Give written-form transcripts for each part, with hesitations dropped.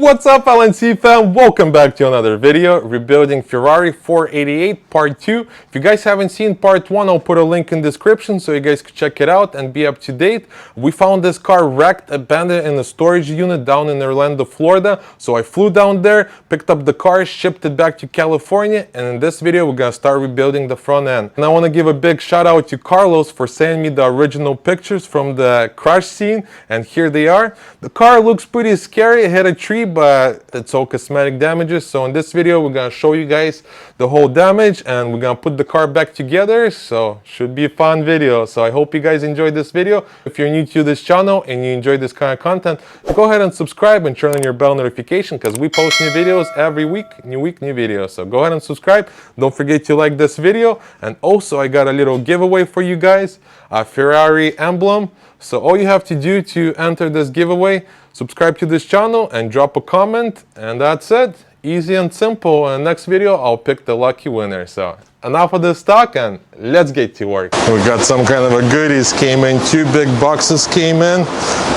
What's up, LNC fam? Welcome back to another video, rebuilding Ferrari 488 part 2. If you guys haven't seen part 1, I'll put a link in the description so you guys can check it out and be up to date. We found this car wrecked, abandoned in a storage unit down in Orlando, Florida. So I flew down there, picked up the car, shipped it back to California, and in this video we're gonna start rebuilding the front end. And I want to give a big shout out to Carlos for sending me the original pictures from the crash scene, and here they are. The car looks pretty scary. It hit a tree, but it's all cosmetic damages. So in this video we're gonna show you guys the whole damage and we're gonna put the car back together, so should be a fun video. So I hope you guys enjoyed this video. If you're new to this channel and you enjoy this kind of content, go ahead and subscribe and turn on your bell notification because we post new videos every week, new videos. So go ahead and subscribe. Don't forget to like this video, and also I got a little giveaway for you guys, a Ferrari emblem. So all you have to do to enter this giveaway, subscribe to this channel and drop a comment, and that's it. Easy and simple. And next video I'll pick the lucky winner. So enough of this talk and let's get to work. We got some kind of a goodies came in. 2 big boxes came in,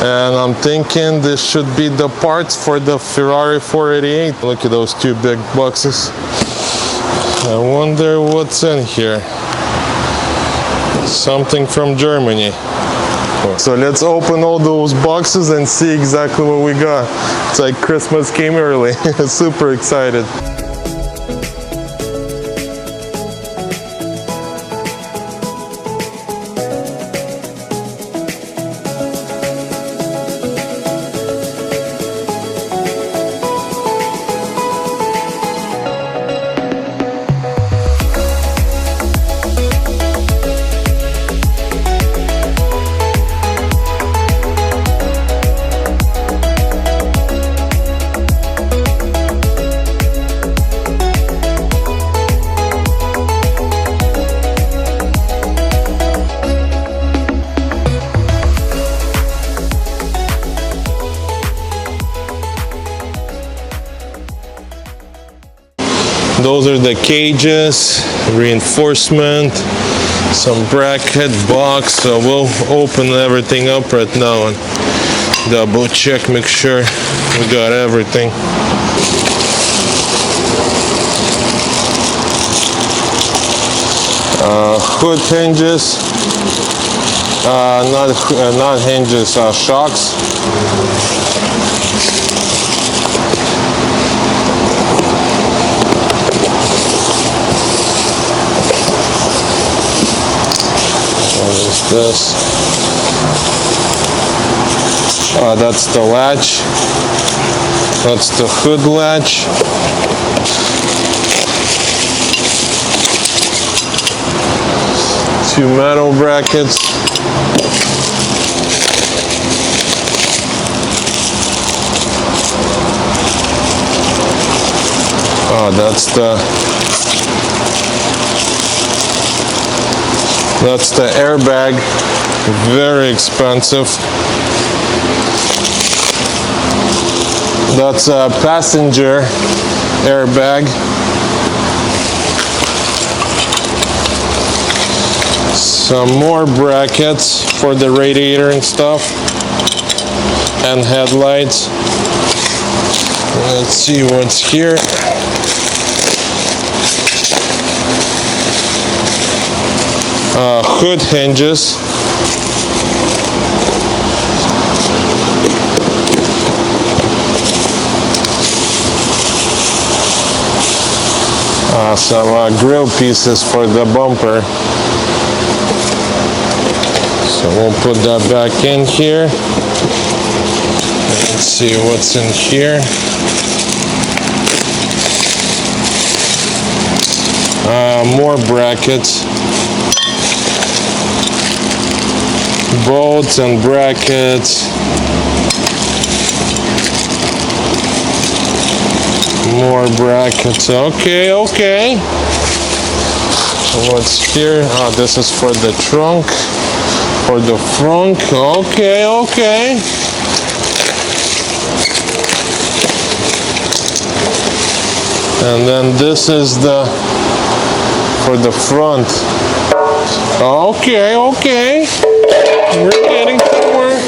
and I'm thinking this should be the parts for the Ferrari 488. Look at those 2 big boxes. I wonder what's in here. Something from Germany. So let's open all those boxes and see exactly what we got. It's like Christmas came early. Super excited. Those are the cages, reinforcement, some bracket box. So we'll open everything up right now and double check, make sure we got everything. Hood hinges, not hinges, shocks. This. That's the latch. That's the hood latch. Two metal brackets. That's the airbag, very expensive. That's a passenger airbag. Some more brackets for the radiator and stuff, and headlights. Let's see what's here. Hood hinges. Some grill pieces for the bumper. So we'll put that back in here. Let's see what's in here. More brackets. Bolts and brackets. More brackets. Okay. What's here? This is for the trunk, for the front. Okay. And then this is for the front. Okay. We're getting somewhere.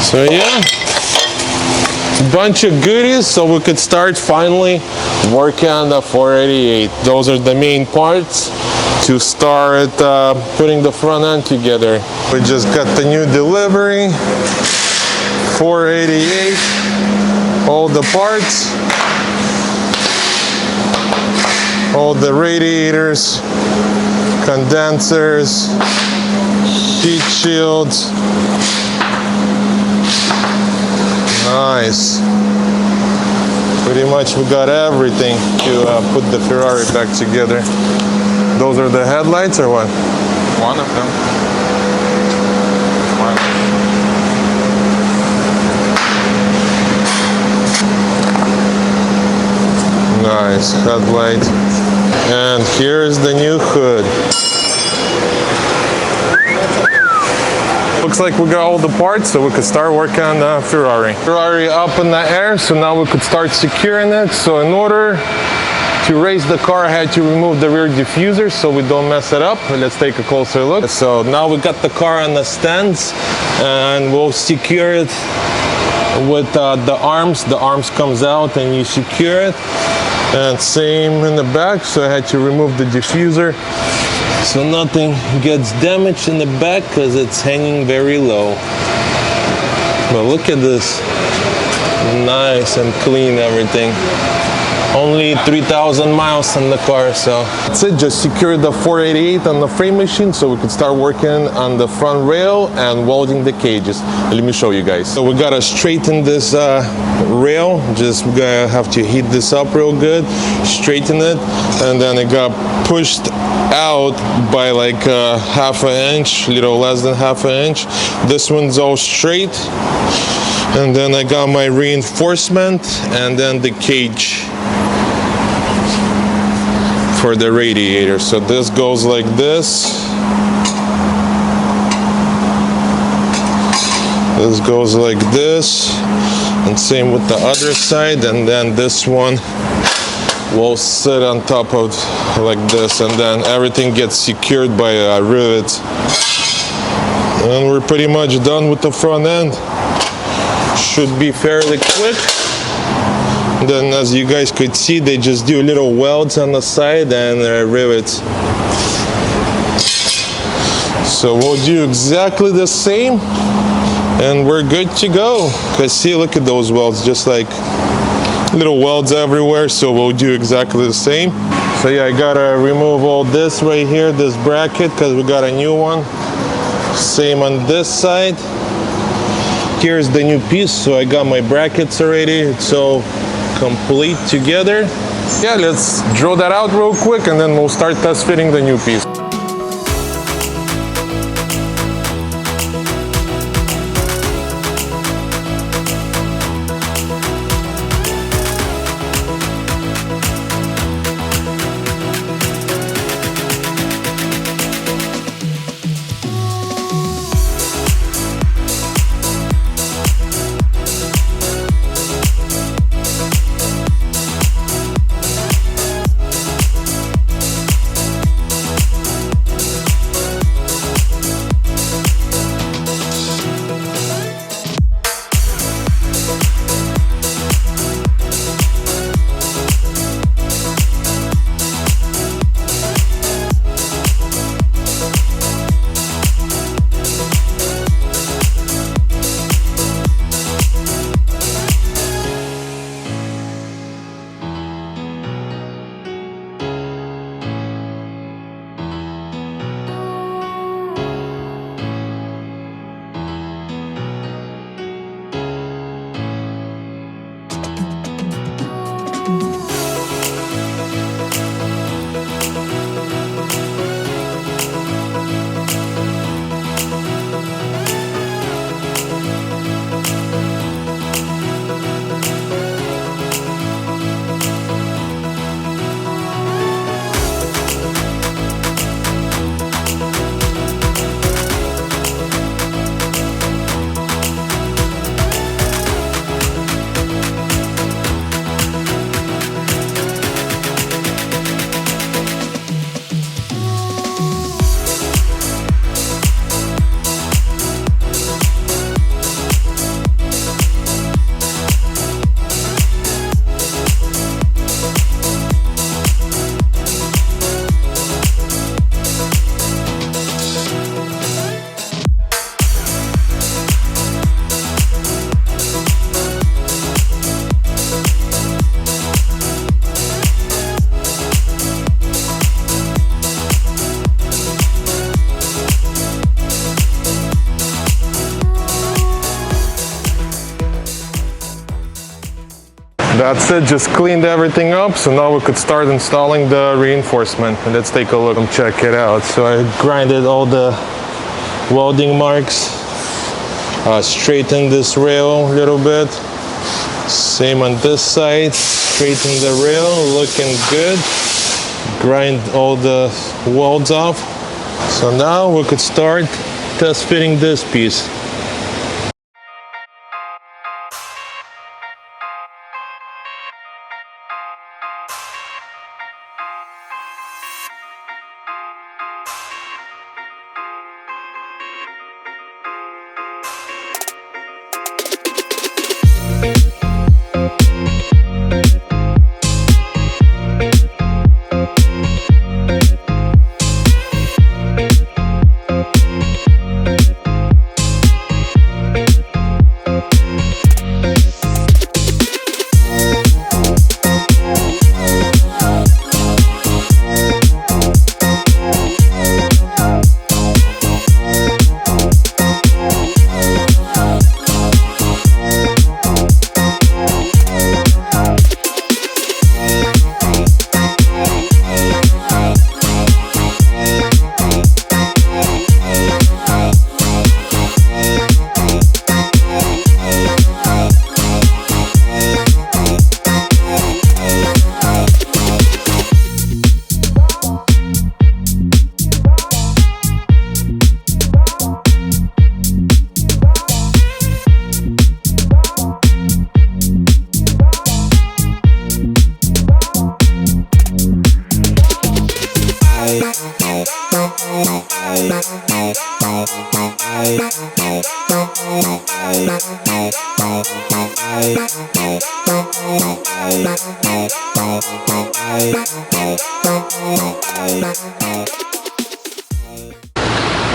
So yeah, bunch of goodies so we could start finally working on the 488. Those are the main parts to start putting the front end together. We just got the new delivery, 488, all the parts, all the radiators, condensers, heat shields. Nice. Pretty much we got everything to put the Ferrari back together. Those are the headlights or what? One of them. One. Nice headlight. And here's the new hood. Looks like we got all the parts so we could start working on the Ferrari. Ferrari up in the air, so now we could start securing it. So in order to raise the car, I had to remove the rear diffuser so we don't mess it up. Let's take a closer look. So now we got the car on the stands and we'll secure it with the arms. The arms comes out and you secure it. And same in the back, so I had to remove the diffuser so nothing gets damaged in the back because it's hanging very low. But look at this, nice and clean everything. Only 3,000 miles on the car, so that's it. Just secure the 488 on the frame machine so we could start working on the front rail and welding the cages. Let me show you guys. So we gotta straighten this rail. Just we gotta have to heat this up real good, straighten it, and then it got pushed out by like half an inch, little less than half an inch. This one's all straight, and then I got my reinforcement and then the cage for the radiator. So this goes like this. This goes like this, and same with the other side, and then this one will sit on top of like this, and then everything gets secured by a rivet. And we're pretty much done with the front end. Should be fairly quick. Then as you guys could see, they just do little welds on the side and rivets. So we'll do exactly the same and we're good to go. Cause see, look at those welds, just like little welds everywhere. So we'll do exactly the same. So yeah, I gotta remove all this right here, this bracket, cause we got a new one. Same on this side. Here's the new piece, so I got my brackets already. It's all complete together. Yeah, let's drill that out real quick and then we'll start test fitting the new piece. That's it, just cleaned everything up, so now we could start installing the reinforcement. And let's take a look and check it out. So I grinded all the welding marks, straightened this rail a little bit. Same on this side, straighten the rail, looking good. Grind all the welds off. So now we could start test fitting this piece.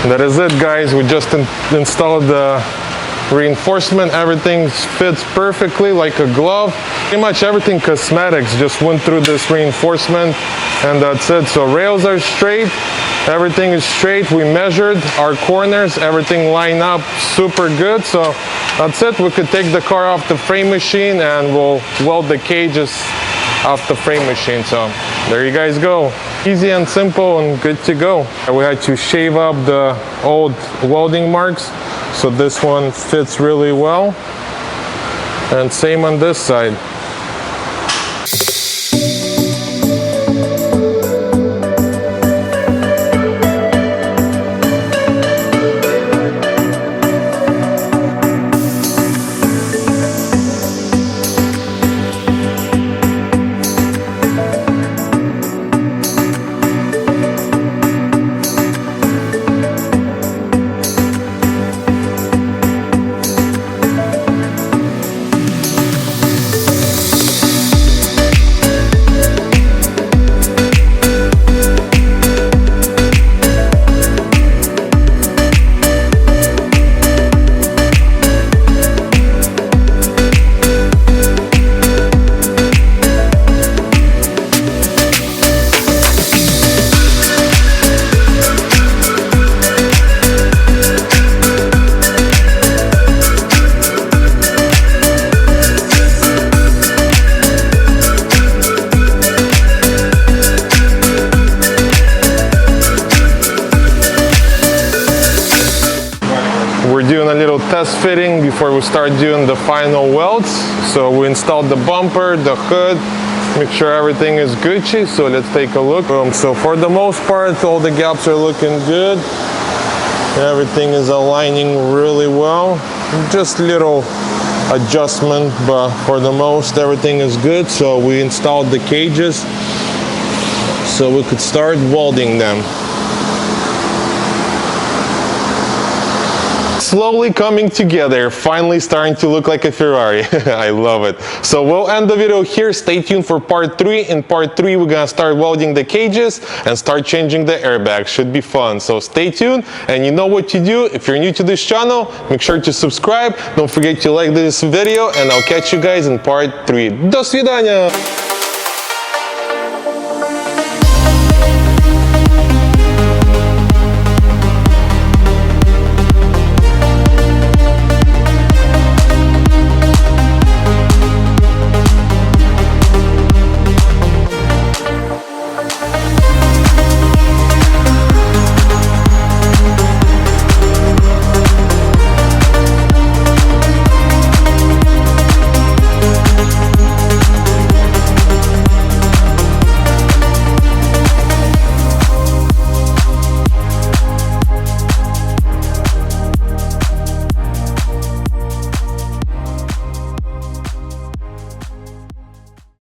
That is it, guys. We just installed the reinforcement. Everything fits perfectly like a glove. Pretty much everything cosmetics just went through this reinforcement, and that's it. So rails are straight, everything is straight. We measured our corners, everything lined up super good. So that's it. We could take the car off the frame machine and we'll weld the cages off the frame machine. So there you guys go. Easy and simple and good to go. We had to shave up the old welding marks, so this one fits really well. And same on this side. We're doing a little test fitting before we start doing the final welds. So we installed the bumper, the hood, make sure everything is Gucci. So let's take a look. So for the most part, all the gaps are looking good. Everything is aligning really well. Just little adjustment, but for the most, everything is good. So we installed the cages so we could start welding them. Slowly coming together, finally starting to look like a Ferrari. I love it. So we'll end the video here. Stay tuned for part 3. In part 3, we're gonna start welding the cages and start changing the airbags. Should be fun. So stay tuned, and you know what to do. If you're new to this channel, make sure to subscribe. Don't forget to like this video, and I'll catch you guys in part 3. До свидания!